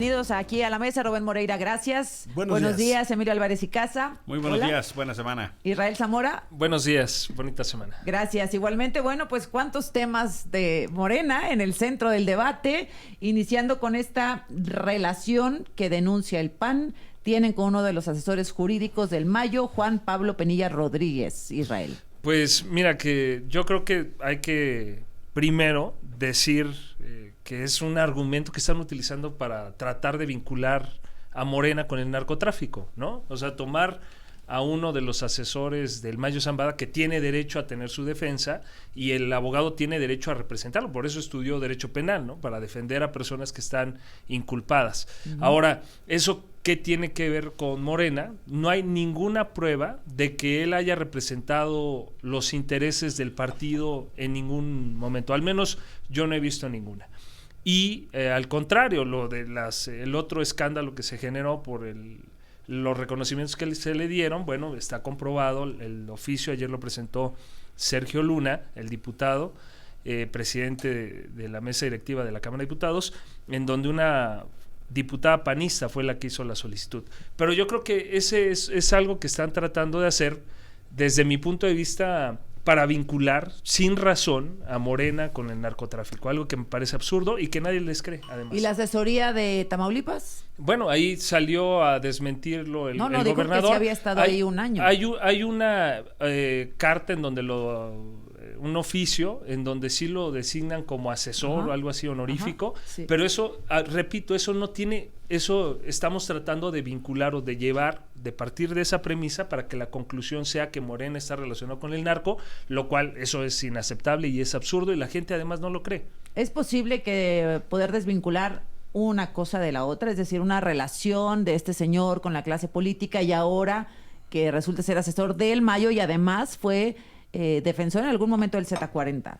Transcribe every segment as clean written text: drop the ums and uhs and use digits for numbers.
Bienvenidos aquí a la mesa, Rubén Moreira, gracias. Buenos días, Emilio Álvarez y Casa. Muy buenos Hola. días, buena semana. Israel Zamora. Buenos días, bonita semana. Gracias. Igualmente, bueno, pues cuántos temas de Morena en el centro del debate, iniciando con esta relación que denuncia el PAN, tienen con uno de los asesores jurídicos del Mayo, Juan Pablo Penilla Rodríguez, Israel. Pues mira que yo creo que hay que primero decir que es un argumento que están utilizando para tratar de vincular a Morena con el narcotráfico, ¿no? O sea, tomar a uno de los asesores del Mayo Zambada que tiene derecho a tener su defensa y el abogado tiene derecho a representarlo, por eso estudió derecho penal, ¿no? Para defender a personas que están inculpadas. Ahora, ¿eso qué tiene que ver con Morena? No hay ninguna prueba de que él haya representado los intereses del partido en ningún momento, al menos yo no he visto ninguna. Y al contrario, lo de el otro escándalo que se generó por los reconocimientos que se le dieron, bueno, está comprobado, el oficio ayer lo presentó Sergio Luna, el diputado, presidente de la mesa directiva de la Cámara de Diputados, en donde una diputada panista fue la que hizo la solicitud. Pero yo creo que ese es algo que están tratando de hacer, desde mi punto de vista, para vincular sin razón a Morena con el narcotráfico, algo que me parece absurdo y que nadie les cree, además. ¿Y la asesoría de Tamaulipas? Bueno, ahí salió a desmentirlo el dijo gobernador. Que sí había estado ahí un año. Hay una carta en donde un oficio en donde sí lo designan como asesor o algo así honorífico, sí. Pero eso, repito, eso no tiene, eso estamos tratando de vincular o de llevar, de partir de esa premisa para que la conclusión sea que Morena está relacionado con el narco, lo cual eso es inaceptable y es absurdo y la gente además no lo cree. ¿Es posible que poder desvincular una cosa de la otra, es decir, una relación de este señor con la clase política y ahora que resulta ser asesor del Mayo y además fue defensor en algún momento del Z40?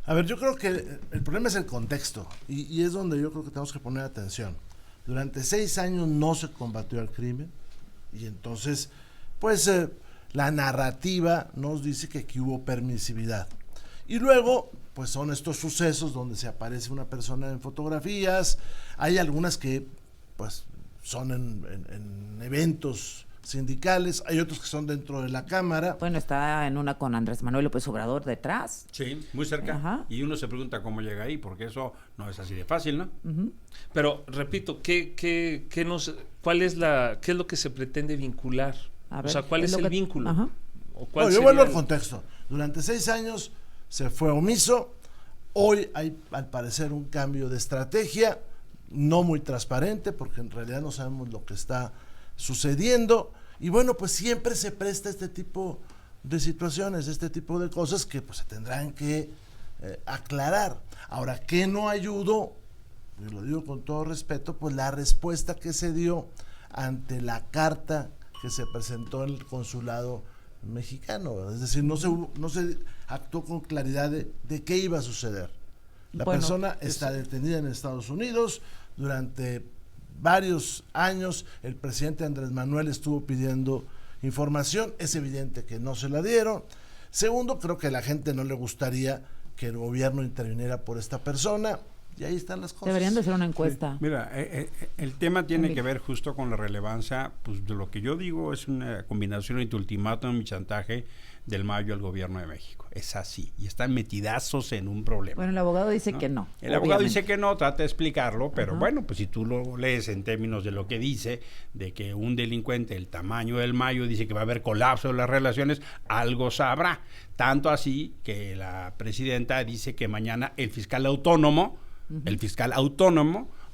A ver, yo creo que el problema es el contexto y es donde yo creo que tenemos que poner atención. Durante 6 años no se combatió el crimen y entonces, pues, la narrativa nos dice que aquí hubo permisividad. Y luego, pues son estos sucesos donde se aparece una persona en fotografías, hay algunas que, pues, son en eventos sindicales, hay otros que son dentro de la Cámara. Bueno, está en una con Andrés Manuel López Obrador detrás. Sí, muy cerca. Ajá. Y uno se pregunta cómo llega ahí, porque eso no es así de fácil, ¿no? Pero repito, ¿qué es lo que se pretende vincular? A ver, o sea, ¿cuál es el vínculo? Ajá. ¿O cuál Yo sería vuelvo al contexto. Durante 6 años se fue omiso. Hoy hay, al parecer, un cambio de estrategia, no muy transparente, porque en realidad no sabemos lo que está sucediendo. Y bueno, pues siempre se presta este tipo de situaciones, este tipo de cosas que pues se tendrán que aclarar. Ahora, ¿qué no ayudó? Y lo digo con todo respeto, pues la respuesta que se dio ante la carta que se presentó en el consulado mexicano, es decir, no se actuó con claridad de qué iba a suceder. La persona está detenida en Estados Unidos. Durante varios años el presidente Andrés Manuel estuvo pidiendo información, es evidente que no se la dieron. Segundo, creo que a la gente no le gustaría que el gobierno interviniera por esta persona. Y ahí están las cosas. Deberían de ser una encuesta. Sí. Mira, el tema tiene que ver justo con la relevancia, pues de lo que yo digo es una combinación entre ultimátum y chantaje del Mayo al gobierno de México. Es así, y están metidazos en un problema. Bueno, el abogado dice ¿no? que no. El abogado dice que no, trata de explicarlo, pero bueno, pues si tú lo lees en términos de lo que dice, de que un delincuente del tamaño del Mayo dice que va a haber colapso de las relaciones, algo sabrá. Tanto así que la presidenta dice que mañana el fiscal autónomo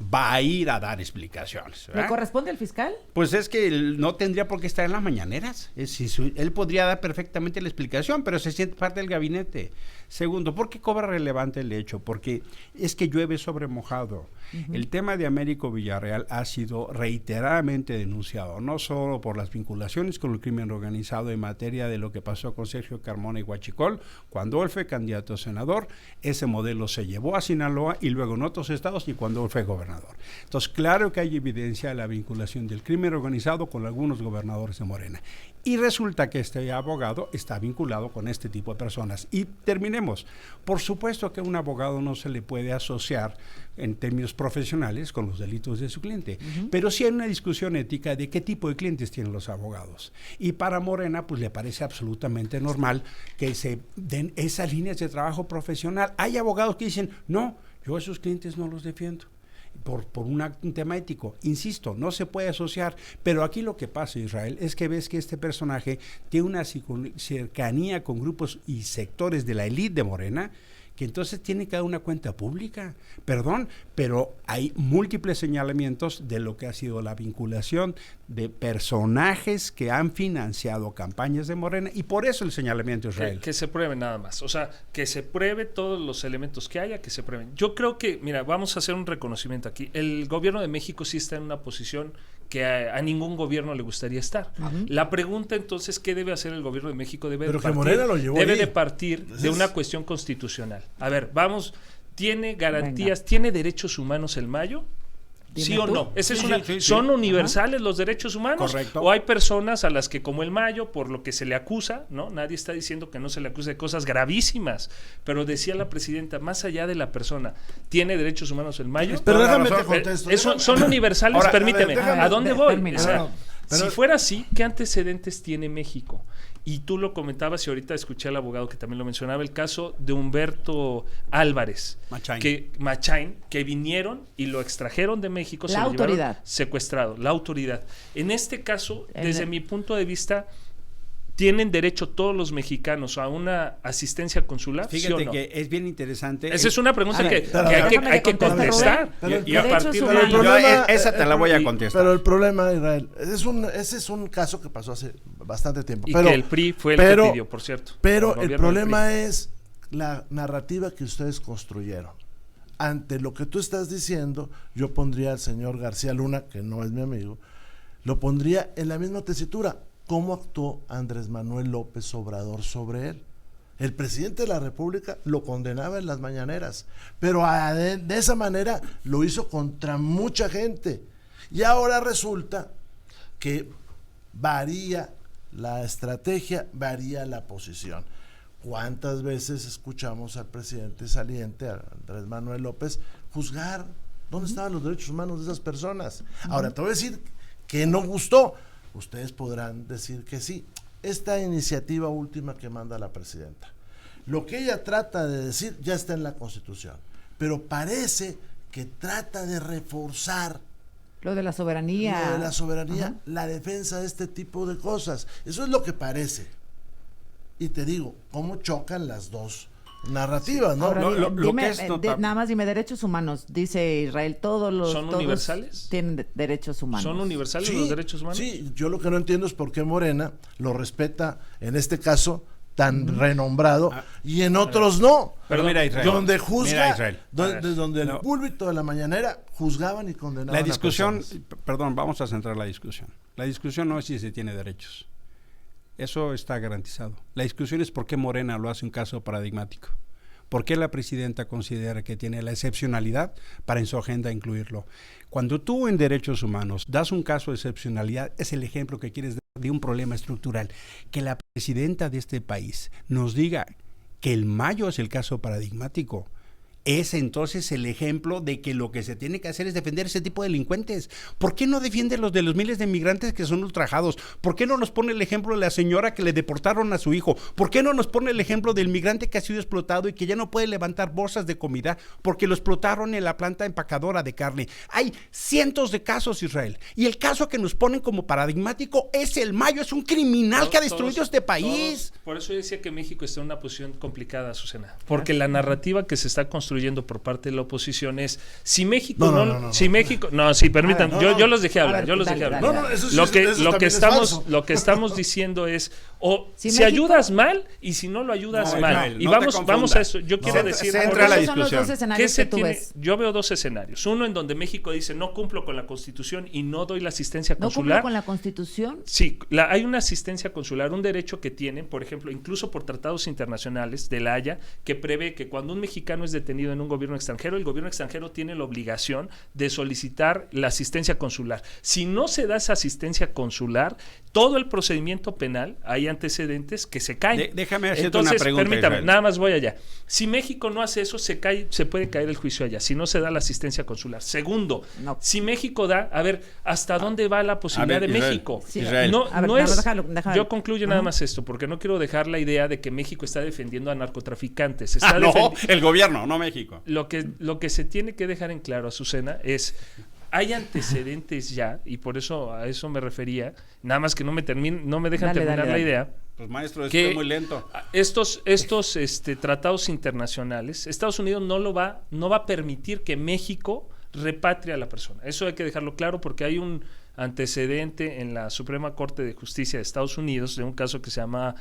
va a ir a dar explicaciones, ¿verdad? ¿Le corresponde al fiscal? Pues es que él no tendría por qué estar en las mañaneras. Él podría dar perfectamente la explicación, pero se siente parte del gabinete. Segundo, ¿por qué cobra relevante el hecho? Porque es que llueve sobre mojado. El tema de Américo Villarreal ha sido reiteradamente denunciado, no solo por las vinculaciones con el crimen organizado en materia de lo que pasó con Sergio Carmona y Huachicol. Cuando él fue candidato a senador, ese modelo se llevó a Sinaloa y luego en otros estados y cuando él fue gobernador. gobernador. Entonces, claro que hay evidencia de la vinculación del crimen organizado con algunos gobernadores de Morena. Y resulta que este abogado está vinculado con este tipo de personas. Y terminemos. Por supuesto que a un abogado no se le puede asociar en términos profesionales con los delitos de su cliente. Pero sí hay una discusión ética de qué tipo de clientes tienen los abogados. Y para Morena, pues le parece absolutamente normal que se den esas líneas de trabajo profesional. Hay abogados que dicen, no, yo a esos clientes no los defiendo. Por un tema ético. Insisto, no se puede asociar, pero aquí lo que pasa, Israel, es que ves que este personaje tiene una cercanía con grupos y sectores de la élite de Morena, que entonces tiene que dar una cuenta pública. Perdón, pero hay múltiples señalamientos de lo que ha sido la vinculación de personajes que han financiado campañas de Morena, y por eso el señalamiento, Israel. Que se pruebe nada más, o sea, que se pruebe todos los elementos que haya, que se prueben. Yo creo que, mira, vamos a hacer un reconocimiento aquí. El gobierno de México sí está en una posición que a ningún gobierno le gustaría estar. La pregunta entonces, ¿qué debe hacer el gobierno de México? Debe de partir de una cuestión constitucional. A ver, vamos, ¿tiene garantías, tiene derechos humanos el Mayo? ¿Sí o no? Esa es una, ¿son universales los derechos humanos? Correcto. ¿O hay personas a las que, como el Mayo, por lo que se le acusa, ¿no? Nadie está diciendo que no se le acuse de cosas gravísimas, pero decía la presidenta, más allá de la persona, ¿tiene derechos humanos el Mayo? Pero déjame te contesto. Son universales, ahora, permíteme. ¿A dónde voy? O sea, pero, si fuera así, ¿qué antecedentes tiene México? Y tú lo comentabas y ahorita escuché al abogado que también lo mencionaba, el caso de Humberto Álvarez, Machain, que vinieron y lo extrajeron de México, la autoridad secuestrado, la autoridad. En este caso, desde mi punto de vista, ¿tienen derecho todos los mexicanos a una asistencia consular? Fíjate, ¿sí o no? que es bien interesante. Esa es una pregunta que hay que contestar. Y a partir de ahí, esa te la voy a contestar. Pero el problema, Israel, ese es un caso que pasó hace bastante tiempo. Y que el PRI fue el que pidió, por cierto. Pero el problema es la narrativa que ustedes construyeron. Ante lo que tú estás diciendo, yo pondría al señor García Luna, que no es mi amigo, lo pondría en la misma tesitura. ¿Cómo actuó Andrés Manuel López Obrador sobre él? El presidente de la República lo condenaba en las mañaneras, pero de esa manera lo hizo contra mucha gente. Y ahora resulta que varía la estrategia, varía la posición. ¿Cuántas veces escuchamos al presidente saliente, a Andrés Manuel López, juzgar dónde estaban los derechos humanos de esas personas? Ahora, te voy a decir que no gustó. Ustedes podrán decir que sí. Esta iniciativa última que manda la presidenta, lo que ella trata de decir ya está en la Constitución, pero parece que trata de reforzar lo de la soberanía. La defensa de este tipo de cosas. Eso es lo que parece. Y te digo, cómo chocan las dos narrativas, ¿no? Ahora, nada más dime, derechos humanos, dice Israel, todos universales, tienen derechos humanos. ¿Son universales los derechos humanos? Sí, yo lo que no entiendo es por qué Morena lo respeta, en este caso, tan renombrado, y en otros no. Pero mira, Israel. Donde juzga, donde el púlpito de la mañanera juzgaban y condenaban. La discusión, perdón, vamos a centrar la discusión. La discusión no es si se tiene derechos. Eso está garantizado. La discusión es por qué Morena lo hace un caso paradigmático. ¿Por qué la presidenta considera que tiene la excepcionalidad para en su agenda incluirlo? Cuando tú en derechos humanos das un caso de excepcionalidad, es el ejemplo que quieres dar de un problema estructural. Que la presidenta de este país nos diga que el Mayo es el caso paradigmático, es entonces el ejemplo de que lo que se tiene que hacer es defender ese tipo de delincuentes. ¿Por qué no defiende los de los miles de migrantes que son ultrajados? ¿Por qué no nos pone el ejemplo de la señora que le deportaron a su hijo? ¿Por qué no nos pone el ejemplo del migrante que ha sido explotado y que ya no puede levantar bolsas de comida porque lo explotaron en la planta empacadora de carne? Hay cientos de casos, Israel, y el caso que nos ponen como paradigmático es el Mayo, es un criminal que ha destruido este país. Por eso yo decía que México está en una posición complicada, Azucena, porque la narrativa que se está construyendo por parte de la oposición es si México permítanme, yo los dejé hablar, lo que estamos diciendo es si ayudas mal y si no lo ayudas mal, y vamos a eso. Yo quiero decir, la discusión. Yo veo dos escenarios, uno en donde México dice no cumplo con la Constitución y no doy la asistencia consular. ¿No cumplo con la Constitución? Sí, hay una asistencia consular, un derecho que tienen, por ejemplo, incluso por tratados internacionales de la Haya, que prevé que cuando un mexicano es detenido detenido en un gobierno extranjero, el gobierno extranjero tiene la obligación de solicitar la asistencia consular. Si no se da esa asistencia consular, todo el procedimiento penal, hay antecedentes que se caen. Déjame hacerte Entonces, una pregunta, permítame, Israel. nada más voy allá. Si México no hace eso, se puede caer el juicio allá, si no se da la asistencia consular. Segundo, No. si México da, a ver, ¿hasta dónde va la posibilidad de Israel, México? Sí. Israel. No, A ver, no nada más es. déjalo. Yo concluyo nada Ajá. más esto, porque no quiero dejar la idea de que México está defendiendo a narcotraficantes. Está No, defendi- el gobierno, no México. lo que se tiene que dejar en claro, Azucena, es hay antecedentes ya, y por eso a eso me refería, nada más que no me dejan Dale, terminar dale, la dale. idea. Pues maestro, Que es muy lento. Estos tratados internacionales, Estados Unidos no va a permitir que México repatrie a la persona. Eso hay que dejarlo claro, porque hay un antecedente en la Suprema Corte de Justicia de Estados Unidos de un caso que se llama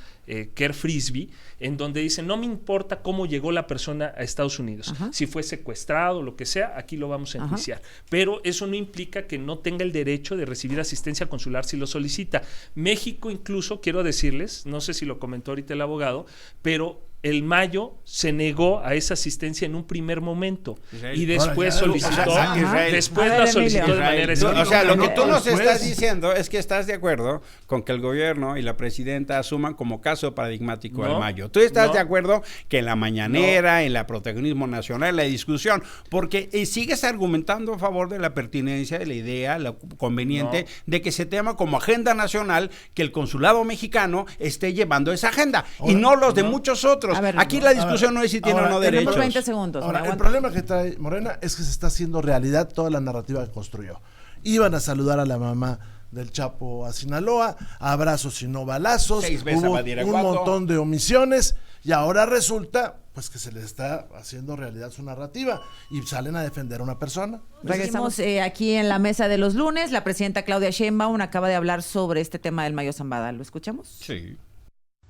Kerr Frisbee, en donde dice, no me importa cómo llegó la persona a Estados Unidos, Ajá. si fue secuestrado o lo que sea, aquí lo vamos a Ajá. enjuiciar, pero eso no implica que no tenga el derecho de recibir asistencia consular si lo solicita. México incluso, quiero decirles, no sé si lo comentó ahorita el abogado, pero el Mayo se negó a esa asistencia en un primer momento Israel. y después Ahora, ya, solicitó, ajá, Israel. después A ver, la solicitó Emilio. de manera Israel, o sea, lo que tú no, nos pues. estás diciendo es que estás de acuerdo con que el gobierno y la presidenta asuman como caso paradigmático No, al Mayo. Tú estás no. de acuerdo que en la mañanera, en la protagonismo nacional, la discusión, porque sigues argumentando a favor de la pertinencia de la idea, lo conveniente, de que se tema como agenda nacional que el consulado mexicano esté llevando esa agenda y no los de muchos otros. A ver, Aquí no. la discusión no es si tiene o Ahora, no tenemos Tenemos derechos. 20 segundos. Ahora, me el aguanto. problema que trae Morena es que se está haciendo realidad toda la narrativa que construyó. Iban a saludar a la mamá del Chapo a Sinaloa, abrazos y no balazos, 6 veces a hubo un Badiraguato. montón de omisiones y ahora resulta pues que se le está haciendo realidad su narrativa y salen a defender a una persona. Regresamos aquí en la mesa de los lunes. La presidenta Claudia Sheinbaum acaba de hablar sobre este tema del Mayo Zambada. ¿Lo escuchamos? Sí.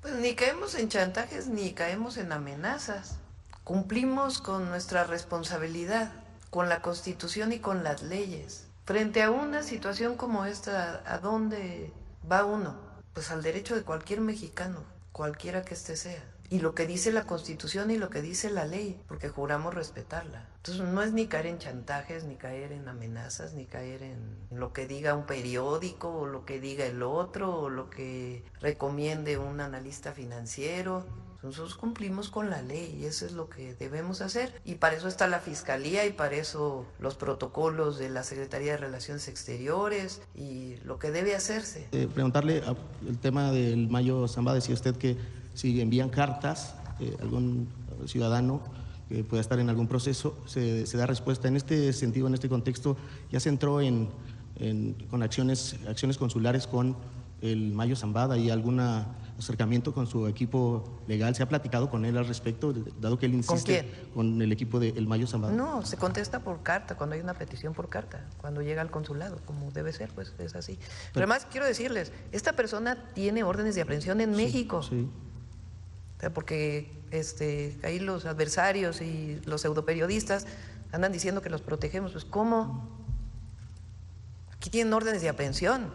Pues ni caemos en chantajes ni caemos en amenazas. Cumplimos con nuestra responsabilidad, con la Constitución y con las leyes. Frente a una situación como esta, ¿a dónde va uno? Pues al derecho de cualquier mexicano, cualquiera que éste sea. Y lo que dice la Constitución y lo que dice la ley, porque juramos respetarla. Entonces no es ni caer en chantajes, ni caer en amenazas, ni caer en lo que diga un periódico, o lo que diga el otro, o lo que recomiende un analista financiero. Nosotros cumplimos con la ley y eso es lo que debemos hacer. Y para eso está la Fiscalía y para eso los protocolos de la Secretaría de Relaciones Exteriores y lo que debe hacerse. Preguntarle el tema del Mayo Zambada, decía usted que si envían cartas, algún ciudadano que pueda estar en algún proceso, se da respuesta. En este sentido, en este contexto, ya se entró con acciones consulares con el Mayo Zambada y algún acercamiento con su equipo legal. ¿Se ha platicado con él al respecto, dado que él insiste con el equipo del Mayo Zambada? No, se contesta por carta, cuando hay una petición por carta, cuando llega al consulado, como debe ser, pues es así. Pero además quiero decirles, esta persona tiene órdenes de aprehensión en México. Sí. O sea, porque ahí los adversarios y los pseudoperiodistas andan diciendo que los protegemos. Pues ¿cómo? Aquí tienen órdenes de aprehensión.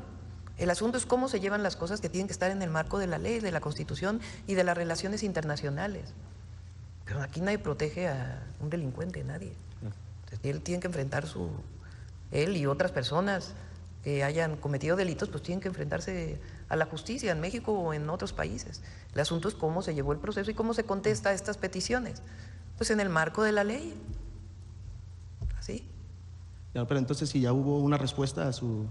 El asunto es cómo se llevan las cosas que tienen que estar en el marco de la ley, de la Constitución y de las relaciones internacionales. Pero aquí nadie protege a un delincuente, nadie. Entonces, él tiene que enfrentar él y otras personas que hayan cometido delitos, pues tienen que enfrentarse a la justicia en México o en otros países. El asunto es cómo se llevó el proceso y cómo se contesta a estas peticiones. Pues en el marco de la ley. Así. Pero entonces, si ya hubo una respuesta a su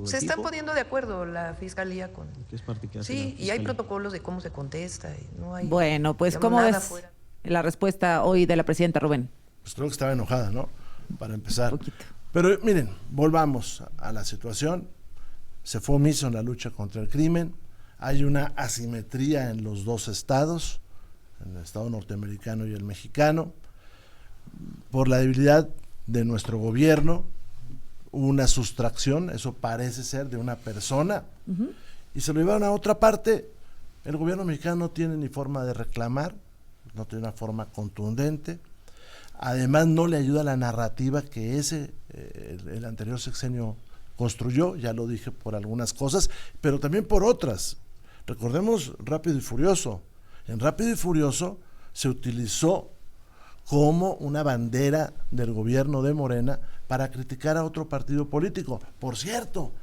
Se están poniendo de acuerdo la Fiscalía con... ¿Qué es parte que hace Sí, la y hay Fiscalía? protocolos de cómo se contesta. Y no hay, Bueno, pues digamos, ¿cómo nada ves fuera. la respuesta hoy de la presidenta, Rubén? Pues creo que estaba enojada, ¿no? Para empezar. Un poquito. Pero miren, volvamos a la situación. Se fue omiso en la lucha contra el crimen. Hay una asimetría en los dos estados, en el estado norteamericano y el mexicano. Por la debilidad de nuestro gobierno, una sustracción, eso parece ser, de una persona, y se lo llevaron a otra parte. El gobierno mexicano no tiene ni forma de reclamar, no tiene una forma contundente. Además, no le ayuda la narrativa que el anterior sexenio construyó, ya lo dije por algunas cosas, pero también por otras. Recordemos Rápido y Furioso. En Rápido y Furioso se utilizó como una bandera del gobierno de Morena para criticar a otro partido político. Por cierto,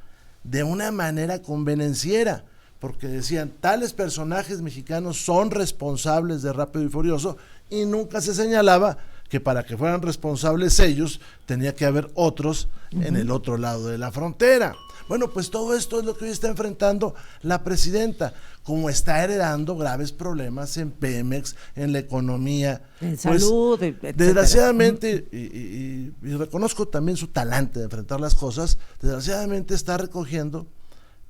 de una manera convenenciera, porque decían, tales personajes mexicanos son responsables de Rápido y Furioso, y nunca se señalaba que para que fueran responsables ellos, tenía que haber otros en el otro lado de la frontera. Bueno, pues todo esto es lo que hoy está enfrentando la presidenta, como está heredando graves problemas en Pemex, en la economía. En pues, salud, etcétera. Desgraciadamente, y reconozco también su talante de enfrentar las cosas, desgraciadamente está recogiendo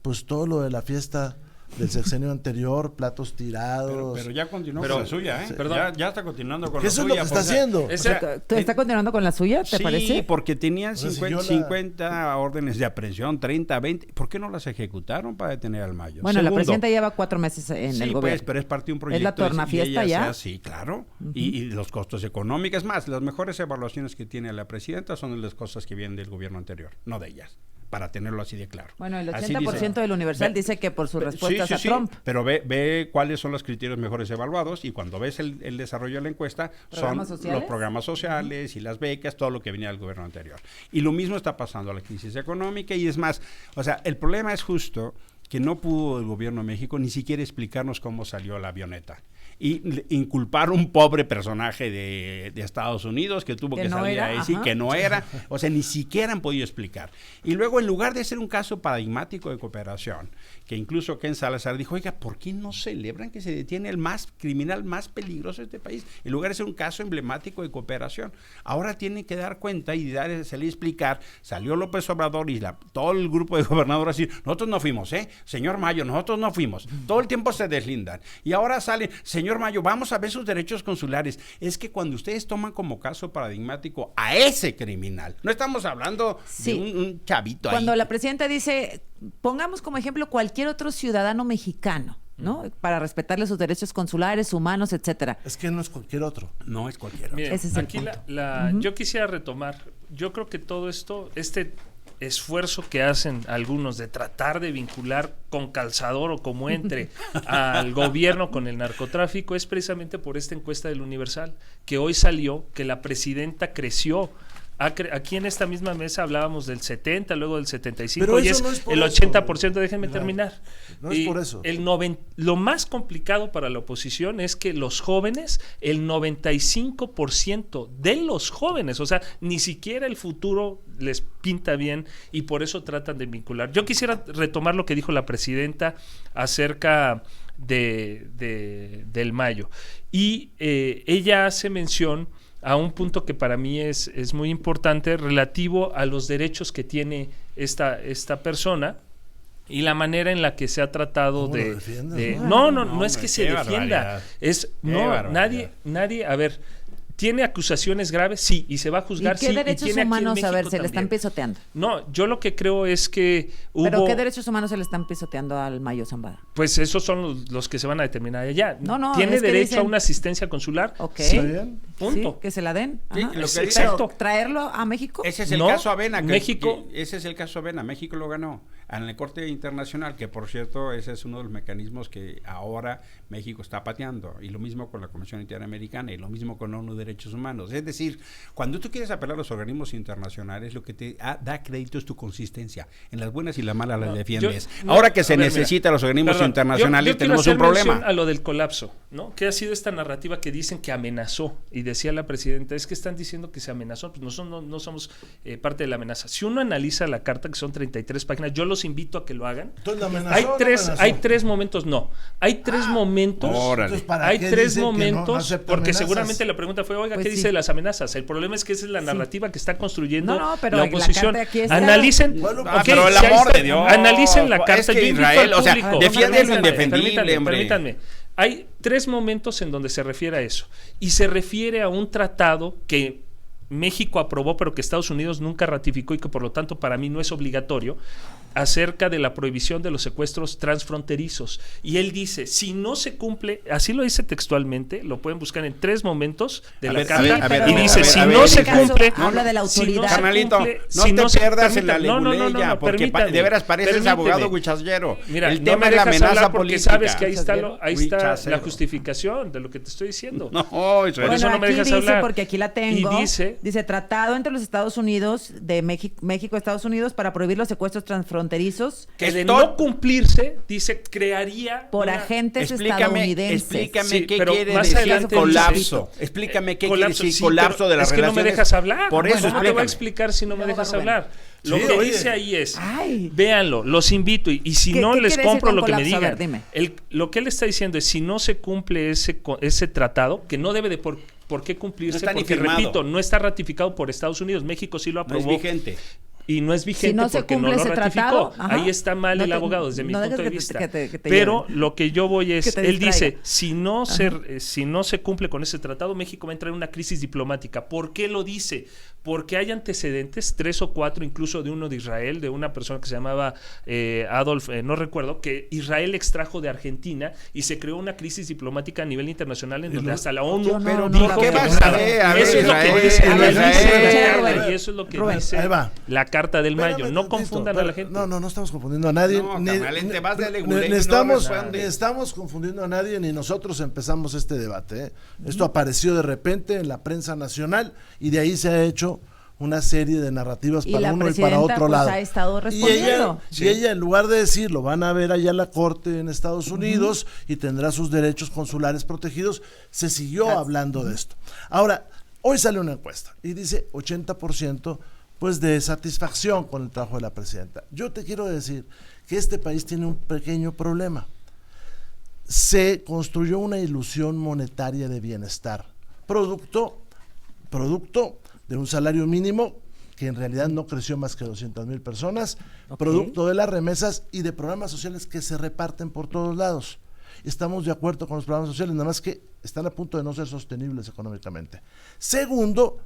pues todo lo de la fiesta del sexenio anterior, platos tirados. Pero ya continuó Pero- con la suya, ¿eh? sí, perdón. Ya está continuando con ¿Qué la eso es suya. lo que está porque- haciendo? Ese- O sea, ¿Tú está continuando con la suya, te sí, parece? porque tenían O sea, 50, siguió la- 50 órdenes de aprehensión, 30, 20. ¿Por qué no las ejecutaron para detener al Mayo? Bueno, la Segundo, presidenta lleva 4 meses en sí, el pues, gobierno. pero es parte de un proyecto. ¿Es la tornafiesta y ella ya? sea- sí, claro. Y los costos económicos. Más, las mejores evaluaciones que tiene la presidenta son de las cosas que vienen del gobierno anterior, no de ellas. Para tenerlo así de claro. Bueno, el Así 80% del Universal dice que por sus respuestas sí, a Trump. Pero ve cuáles son los criterios mejores evaluados y cuando ves el desarrollo de la encuesta son ¿Programas sociales? los programas sociales y las becas, todo lo que venía del gobierno anterior. Y lo mismo está pasando a la crisis económica y es más, o sea, el problema es justo que no pudo el gobierno de México ni siquiera explicarnos cómo salió la avioneta. Y inculpar a un pobre personaje de Estados Unidos que tuvo Que que no salir era, a decir ajá. que no era, o sea, ni siquiera han podido explicar. Y luego, en lugar de ser un caso paradigmático de cooperación, que incluso Ken Salazar dijo, oiga, ¿por qué no celebran que se detiene el más criminal más peligroso de este país? En lugar de ser un caso emblemático de cooperación. Ahora tienen que dar cuenta y salir a explicar. Salió López Obrador y todo el grupo de gobernadores a decir, nosotros no fuimos, señor Mayo, nosotros no fuimos. Todo el tiempo se deslindan. Y ahora salen, señor Mayo, vamos a ver sus derechos consulares. Es que cuando ustedes toman como caso paradigmático a ese criminal, no estamos hablando Sí. de un chavito Cuando ahí. la presidenta dice, pongamos como ejemplo cualquier otro ciudadano mexicano, ¿no? Para respetarle sus derechos consulares, humanos, etcétera. Es que no es cualquier otro. No es cualquiera. Miren, Ese es el aquí punto. yo quisiera retomar, yo creo que todo esto, este esfuerzo que hacen algunos de tratar de vincular con calzador o como entre al gobierno con el narcotráfico es precisamente por esta encuesta del Universal, que hoy salió, que la presidenta creció. Aquí en esta misma mesa hablábamos del 70, luego del 75 Pero y eso es no es por el eso. 80%, déjenme Claro. terminar. No es Y por eso. lo más complicado para la oposición es que los jóvenes, el 95% de los jóvenes, o sea, ni siquiera el futuro les pinta bien y por eso tratan de vincular. Yo quisiera retomar lo que dijo la presidenta acerca del Mayo. Y ella hace mención a un punto que para mí es muy importante relativo a los derechos que tiene esta persona y la manera en la que se ha tratado ¿Cómo de, lo defiendes? de- No, no es que hombre, se qué defienda, barbaridad. es Qué no barbaridad. nadie, a ver, tiene acusaciones graves, sí, y se va a ¿Y juzgar, qué sí, y derechos tiene aquí en humanos, a ver, México se le están también. pisoteando? No, yo lo que creo es que hubo, ¿Pero qué derechos humanos se le están pisoteando al Mayo Zambada? pues esos son los que se van a determinar allá. No, ¿Tiene es que derecho a dicen- una asistencia consular? Ok. Sí, ¿Está bien? punto. Sí, que se la den. Sí, Ajá. lo que Exacto. dice- ¿Traerlo a México? Ese es el No, caso Avena. México- Ese es el caso Avena. México lo ganó en la Corte Internacional, que por cierto, ese es uno de los mecanismos que ahora México está pateando. Y lo mismo con la Comisión Interamericana y lo mismo con ONU Derechos Humanos. Es decir, cuando tú quieres apelar a los organismos internacionales, lo que te da crédito es tu consistencia. En las buenas y las malas las No, defiendes. yo- Ahora que se a ver, necesita mira, los organismos perdón, internacionales, yo quiero tenemos hacer un problema. mención a lo del colapso, ¿no? Que ha sido esta narrativa que dicen que amenazó, y decía la presidenta, es que están diciendo que se amenazó, pues no somos parte de la amenaza. Si uno analiza la carta, que son 33 páginas, yo los invito a que lo hagan. Entonces, ¿la amenazó Hay o no tres, amenazó? hay tres momentos, no. Hay tres momentos. órale. Entonces, ¿para Hay qué tres dice que no momentos, acepta porque amenazas? seguramente la pregunta fue, oiga, Pues ¿qué sí. dice de las amenazas? El problema es que esa es la narrativa que está construyendo No, pero la la oposición. carta aquí está. Analicen, Bueno, ok, pero el si ahí amor está, de Dios. analicen la Es carta. que Yo invito Israel, al o sea, público. defiende lo indefendible, hombre. Permítanme. Hay tres momentos en donde se refiere a eso. Y se refiere a un tratado que México aprobó, pero que Estados Unidos nunca ratificó y que por lo tanto para mí no es obligatorio, acerca de la prohibición de los secuestros transfronterizos. Y él dice, si no se cumple, así lo dice textualmente, lo pueden buscar en 3 momentos de la carta, y dice, si no se cumple... Habla de la autoridad. Carnalito, no te pierdas en la leguleya, porque de veras pareces abogado guichallero. Mira, el no tema me es la dejas amenaza hablar porque política. sabes que ahí está la justificación de lo que te estoy diciendo. No, Israel. Por eso no me aquí dejas dice, hablar. porque aquí la tengo. Y dice, tratado entre los Estados Unidos, de México y Estados Unidos, para prohibir los secuestros transfronterizos que de no cumplirse, dice, crearía por agentes estadounidenses. Explícame Sí, qué pero quiere más decir adelante colapso. Explícame qué quiere decir sí, colapso de las es que relaciones. no me dejas hablar. Por eso, ¿Cómo te voy a explícame. explicar si no me dejas hablar? Lo Sí, que oye. dice ahí es, Ay. véanlo, los invito, y si ¿Qué- no qué les quiere decir compro con lo que me colapso? A ver, digan. dime. Lo que él está diciendo es, si no se cumple ese tratado, que no debe de por qué cumplirse, No está ni porque firmado. repito, no está ratificado por Estados Unidos, México sí lo No aprobó. es vigente. Y no es vigente Si no se porque cumple no lo ese ratificó. tratado, ajá. Ahí está mal No el te- abogado desde mi no punto de dejes vista. que te Pero lleven. lo que yo voy Que es, te él dice, distraiga. si no se cumple con ese tratado, México va a entrar en una crisis diplomática. ¿Por qué lo dice? Porque hay antecedentes, 3 o 4, incluso de uno de Israel, de una persona que se llamaba Adolf, no recuerdo, que Israel extrajo de Argentina y se creó una crisis diplomática a nivel internacional en donde hasta la ONU... Yo no- Pero no ¿por la qué veo. vas a ver? A ver, Eso es lo que Israel, dice, a ver, Rubén. y eso es lo que Rubén, dice ahí va. la Carta del Mayo. Espérame No tantito, confundan a la gente. No estamos confundiendo a nadie. No, ni carnal, te vas de leguleyo y no estamos, responde. ni estamos confundiendo a nadie, ni nosotros empezamos este debate. ¿eh? Esto apareció de repente en la prensa nacional y de ahí se ha hecho una serie de narrativas Y para la uno y para presidenta, otro pues, lado. ha estado y respondiendo. ella, en lugar de decirlo, van a ver allá en la corte en Estados Unidos y tendrá sus derechos consulares protegidos, se siguió hablando de esto. Ahora, hoy sale una encuesta y dice 80% pues de satisfacción con el trabajo de la presidenta. Yo te quiero decir que este país tiene un pequeño problema. Se construyó una ilusión monetaria de bienestar, producto de un salario mínimo que en realidad no creció más que 200,000 personas, producto de las remesas y de programas sociales que se reparten por todos lados. Estamos de acuerdo con los programas sociales, nada más que están a punto de no ser sostenibles económicamente. Segundo,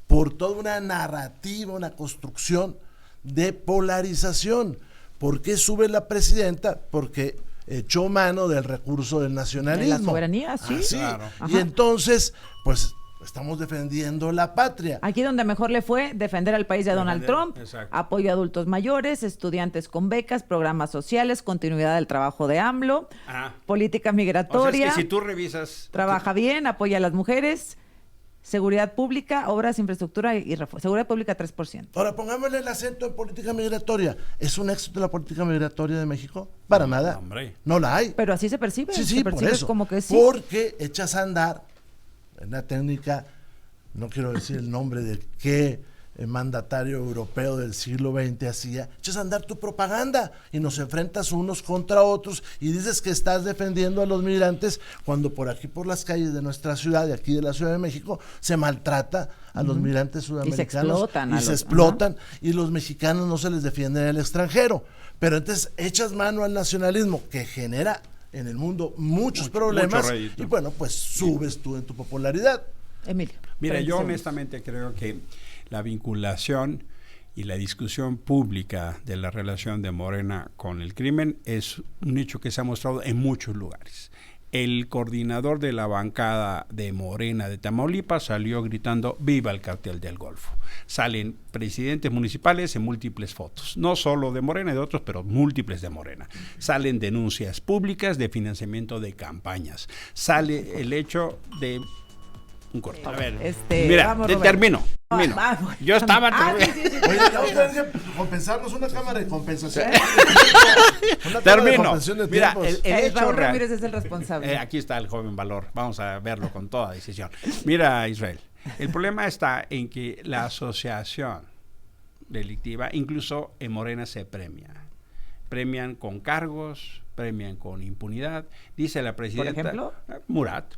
por toda una narrativa, una construcción de polarización. ¿Por qué sube la presidenta? Porque echó mano del recurso del nacionalismo. De la soberanía, sí. Ah, sí. Claro. Y Ajá. entonces, pues estamos defendiendo la patria. Aquí donde mejor le fue defender al país de Donald Trump, exacto. apoyo a adultos mayores, estudiantes con becas, programas sociales, continuidad del trabajo de AMLO, política O sea, migratoria, es que si tú revisas... trabaja bien, apoya a las mujeres, seguridad pública, obras, infraestructura y seguridad pública 3%. Ahora, pongámosle el acento en política migratoria. ¿Es un éxito la política migratoria de México? Para nada. hombre. No la hay. Pero así se percibe, Sí, se por percibe eso. como que sí. Porque echas a andar en una técnica, no quiero decir el nombre de qué mandatario europeo del siglo XX hacía, echas a andar tu propaganda y nos enfrentas unos contra otros y dices que estás defendiendo a los migrantes cuando por aquí, por las calles de nuestra ciudad, de aquí de la Ciudad de México, se maltrata a los migrantes sudamericanos explotan se explotan y los mexicanos no se les defiende en el extranjero. Pero entonces echas mano al nacionalismo que genera en el mundo muchos problemas mucho rédito. y bueno, pues subes tú en tu popularidad. Emilio. Mira, 30 yo segundos. honestamente creo que la vinculación y la discusión pública de la relación de Morena con el crimen es un hecho que se ha mostrado en muchos lugares. El coordinador de la bancada de Morena de Tamaulipas salió gritando ¡Viva el cartel del Golfo! Salen presidentes municipales en múltiples fotos, no solo de Morena, de otros, pero múltiples de Morena. Salen denuncias públicas de financiamiento de campañas. Sale el hecho de... Un corto. A ver, mira, vamos, te Rubén. termino. Yo estaba... Sí, sí, sí. Oye, vamos a tener que compensarnos una cámara de compensación. Una cámara de Termino. compensación de Mira, tiempos. el hecho Raúl real- Ramírez es el responsable. aquí está el joven valor. Vamos a verlo con toda decisión. Mira, Israel, el problema está en que la asociación delictiva, incluso en Morena se premia. Premian con cargos, premian con impunidad. Dice la presidenta... ¿Por ejemplo? Murat,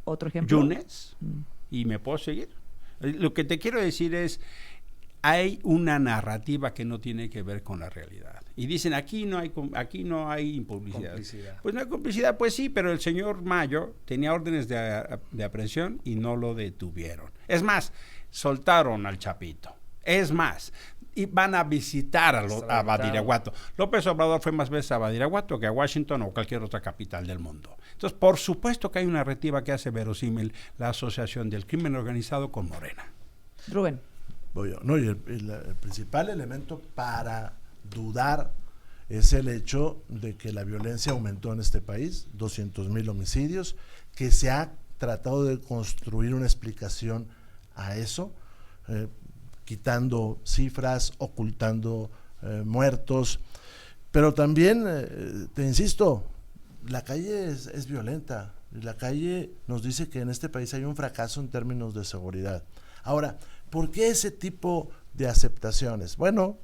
Otro ejemplo. Yunes, y me puedo seguir. Lo que te quiero decir es, hay una narrativa que no tiene que ver con la realidad. Y dicen, aquí no hay impublicidad. Pues no hay complicidad, pues sí, pero el señor Mayo tenía órdenes de aprehensión y no lo detuvieron. Es más, soltaron al Chapito. Es más, y van a visitar a Badiraguato. López Obrador fue más veces a Badiraguato que a Washington o cualquier otra capital del mundo. Entonces, por supuesto que hay una narrativa que hace verosímil la asociación del crimen organizado con Morena. Rubén. Voy yo. No, y el principal elemento para dudar es el hecho de que la violencia aumentó en este país, 200,000 homicidios, que se ha tratado de construir una explicación a eso, quitando cifras, ocultando muertos, pero también, te insisto, la calle es violenta, la calle nos dice que en este país hay un fracaso en términos de seguridad. Ahora, ¿por qué ese tipo de aceptaciones? Bueno,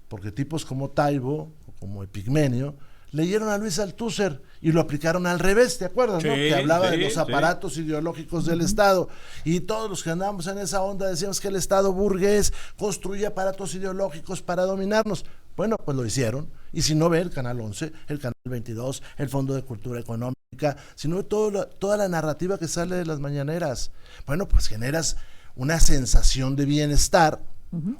porque tipos como Taibo, o como Epigmenio, leyeron a Luis Althusser y lo aplicaron al revés, ¿te acuerdas? Sí, ¿no? Que hablaba de los sí. aparatos ideológicos del Estado, y todos los que andábamos en esa onda decíamos que el Estado burgués construye aparatos ideológicos para dominarnos. Bueno, pues lo hicieron, y si no ve el Canal 11, el Canal 22, el Fondo de Cultura Económica, si no ve toda la narrativa que sale de las mañaneras, bueno, pues generas una sensación de bienestar,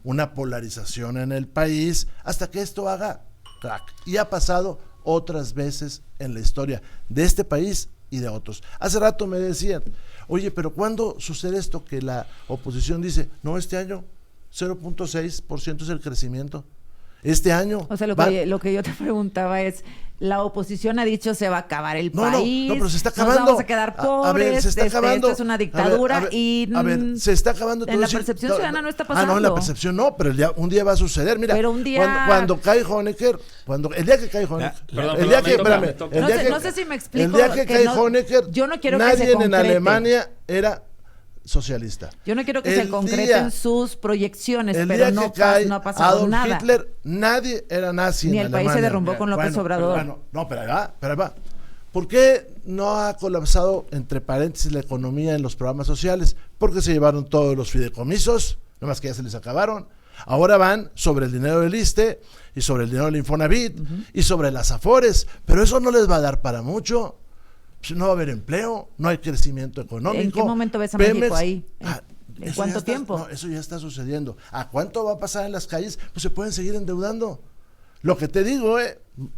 una polarización en el país, hasta que esto haga crack. Y ha pasado otras veces en la historia de este país y de otros. Hace rato me decían, oye, pero ¿cuándo sucede esto que la oposición dice, no, este año 0.6% es el crecimiento? Este año... O sea, lo que yo te preguntaba es, la oposición ha dicho se va a acabar el país, no, pero se está acabando. Nos vamos a quedar pobres, a ver, se está acabando. Esto es una dictadura a ver, se está acabando. En la percepción ciudadana no está pasando. No, en la percepción no, pero un día va a suceder. Mira, pero un día... cuando cae Honecker, el día que cae Honecker, no sé si me explico. El día que cae Honecker, yo no quiero que nadie se concrete. en Alemania era socialista. Yo no quiero que se concreten sus proyecciones, el pero día no, que cae no ha pasado Adolf nada. Hitler, nadie era nazi ni en el Alemania. país se derrumbó con López Obrador. Pero ahí va. ¿Por qué no ha colapsado, entre paréntesis, la economía en los programas sociales? Porque se llevaron todos los fideicomisos, nomás que ya se les acabaron. Ahora van sobre el dinero del ISSSTE y sobre el dinero del Infonavit y sobre las Afores, pero eso no les va a dar para mucho. No va a haber empleo, no hay crecimiento económico. ¿En qué momento ves a México ahí? ¿En cuánto tiempo? No, eso ya está sucediendo. ¿A cuánto va a pasar en las calles? Pues se pueden seguir endeudando. Lo que te digo,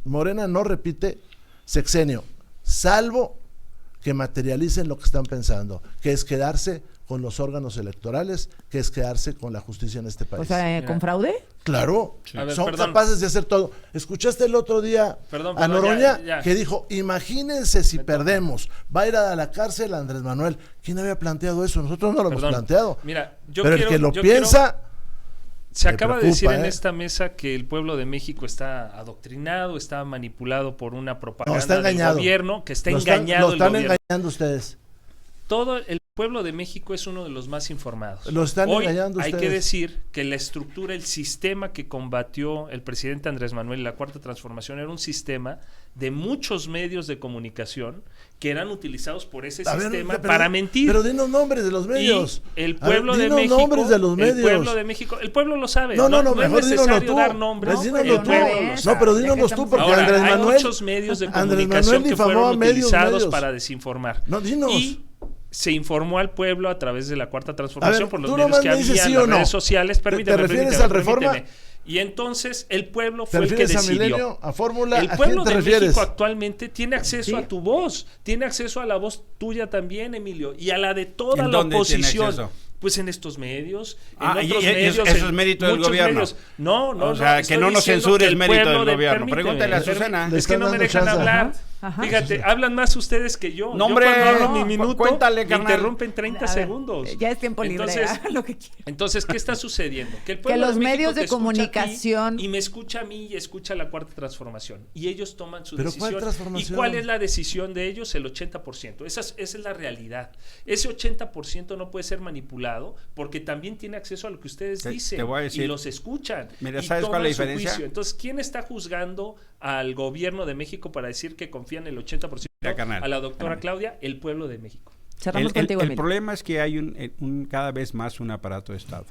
Morena no repite sexenio, salvo que materialicen lo que están pensando, que es quedarse con los órganos electorales, que es quedarse con la justicia en este país. O sea, ¿con fraude? Claro, sí. Ver, son capaces de hacer todo. ¿Escuchaste el otro día a Noroña ya. que dijo, imagínense si perdemos, va a ir a la cárcel Andrés Manuel? ¿Quién había planteado eso? Nosotros no lo hemos planteado. Mira, pero el que lo piensa... Se acaba de decir en esta mesa que el pueblo de México está adoctrinado, está manipulado por una propaganda del gobierno, que está engañado. Lo están engañando ustedes. Todo el pueblo de México es uno de los más informados. Lo están engañando ustedes. Hay que decir que la estructura, el sistema que combatió el presidente Andrés Manuel y la Cuarta Transformación era un sistema de muchos medios de comunicación que eran utilizados por ese sistema para mentir. Pero dinos nombres de los medios. Y el pueblo de México, el pueblo de México, el pueblo lo sabe. No, mejor es necesario dar nombres. Dínoslo tú. No, pero dínoslos tú, porque ahora, Andrés Manuel... hay muchos medios de comunicación que fueron utilizados para desinformar. No, dinos. Y se informó al pueblo a través de la Cuarta Transformación por los medios que había sí en las redes sociales. Permíteme, ¿Te refieres al Reforma? Y entonces el pueblo fue el que decidió. ¿A Milenio, a Fórmula? El pueblo de México actualmente tiene acceso a tu voz, tiene acceso a la voz tuya también, Emilio, y a la de toda la oposición. Pues en estos medios, en otros medios. Eso es mérito del gobierno. No, o sea, que no nos censure el mérito del gobierno. Pregúntale a Azucena. Es que no me dejan hablar. Ajá. Fíjate, hablan más ustedes que yo. No, hombre, yo cuando hablo mi minuto, cuéntale, me interrumpen 30 segundos. Ya es tiempo libre. Entonces, ¿qué está sucediendo? Que el pueblo que los de medios de comunicación y me escucha a mí y escucha la Cuarta Transformación. Y ellos toman su decisión. ¿Cuál transformación? ¿Y cuál es la decisión de ellos? El 80%. Esa es la realidad. Ese 80% no puede ser manipulado porque también tiene acceso a lo que ustedes dicen te voy a decir, y los escuchan. Mira, y ¿sabes cuál es la diferencia? Juicio. Entonces, ¿quién está juzgando al gobierno de México para decir que confían el 80% a la doctora Claudia? El pueblo de México. El problema es que hay cada vez más un aparato de Estado.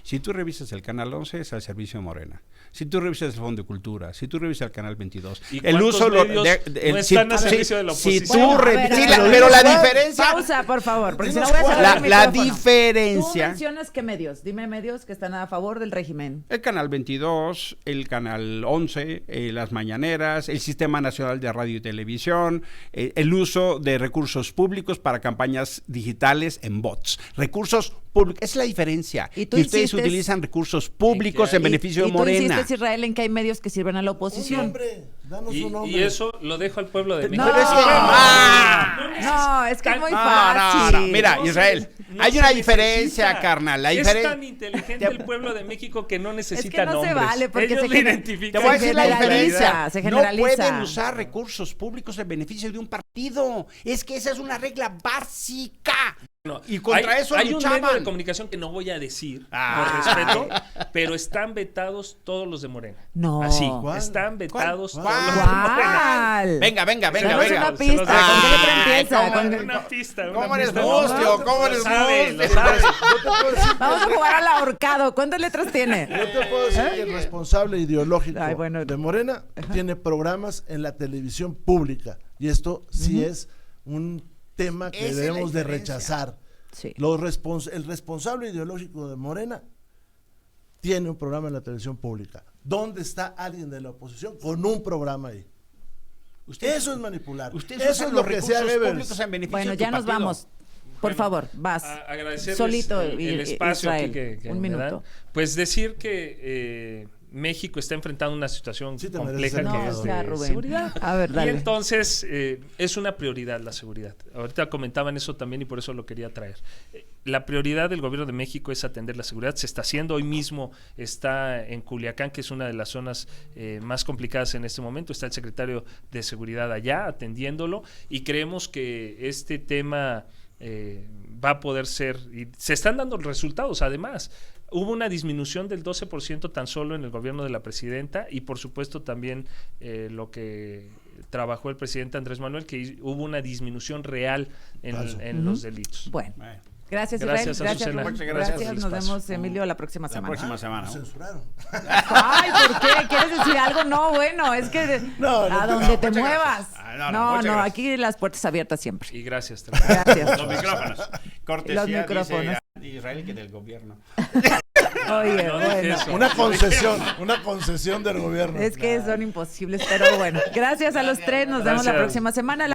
Si tú revisas el Canal 11, es al servicio de Morena. Si tú revisas el Fondo de Cultura, si tú revisas el Canal 22, ¿Y el cuántos uso medios no están a servicio de la si oposición? tú Bueno, a ver, pero la diferencia, Pausa, por favor, porque si no Dinos voy a cerrar el la micrófono. Tú diferencia, mencionas qué medios. Dime medios que están a favor del régimen. el Canal 22, el Canal 11, las mañaneras, el Sistema Nacional de Radio y Televisión, el uso de recursos públicos para campañas digitales en bots. Recursos públicos, esa es la diferencia. Y tú Que ustedes insistes- utilizan recursos públicos en beneficio de y tú Morena. insistes, Israel, en que hay medios que sirven a la Un oposición. nombre, danos un nombre. Y eso lo dejo al pueblo de No, México. Pero es que- no, es que es muy No, fácil. no, mira, No se- Israel, no hay se una necesita. diferencia, carnal. La Es diferencia. tan inteligente el pueblo de México que no necesita Es que no se nombres. vale, porque Ellos se lo genera- identifican. Te voy a decir la generaliza, diferencia. se No generaliza. pueden usar recursos públicos en beneficio de un partido. Es que esa es una regla básica. No, Y contra eso hay un luchaban. medio de comunicación que no voy a decir Ah. por respeto, pero están vetados todos los de Morena. No. Así, ¿Cuál? están vetados ¿Cuál? todos los de Morena. ¿Cuál? Venga, venga, venga, Danos venga. una pista. ¿Con Ah, qué letra empieza? ¿cómo? Con- Una pista. ¿Cómo una eres pista. mustio? ¿Cómo Lo eres sabe, mustio? lo sabe. Yo te puedo decir, Vamos a jugar al ahorcado. ¿Cuántas letras tiene? yo te puedo decir que el responsable ideológico Ay, bueno. de Morena tiene programas en la televisión pública. Y esto sí es un tema que Esa es la debemos de diferencia. rechazar. Sí. El responsable ideológico de Morena tiene un programa en la televisión pública. ¿Dónde está alguien de la oposición con un programa ahí? Eso es manipular. Ustedes Eso usan es lo los que sea recursos Goebbels. públicos en beneficio Bueno, de tu ya nos partido. vamos. Por favor, vas. Agradecerles Solito el espacio Israel. aquí que Un me minuto. dan. Pues decir que México está enfrentando una situación Sí te compleja mereces No, que el es o de sea, Rubén. seguridad. A ver, Y dale. entonces es una prioridad la seguridad. Ahorita comentaban eso también y por eso lo quería traer. La prioridad del gobierno de México es atender la seguridad. Se está haciendo hoy mismo, está en Culiacán, que es una de las zonas más complicadas en este momento. Está el secretario de Seguridad allá atendiéndolo y creemos que este tema va a poder ser, y se están dando resultados además. Hubo una disminución del 12% tan solo en el gobierno de la presidenta y por supuesto también lo que trabajó el presidente Andrés Manuel, que hubo una disminución real en los delitos. Bueno. Bueno, Gracias, Israel. Gracias, Gracias, Azucena. Rubén. Muchas gracias por el Nos espacio. vemos, Emilio, la próxima la semana. próxima semana. Lo ¿no? censuraron. Ay, ¿por qué? ¿Quieres decir algo? No, bueno, es que No, a no, donde te muchas muevas. gracias. Ah, No, muchas gracias. aquí las puertas abiertas siempre. Y gracias. Gracias. Los micrófonos. Cortesía, Los micrófonos. dice Israel, que del gobierno. Oye, No dije bueno. eso. Una concesión del gobierno. Es que son imposibles, pero bueno. Gracias a los tres. Nos vemos la Gracias. próxima semana.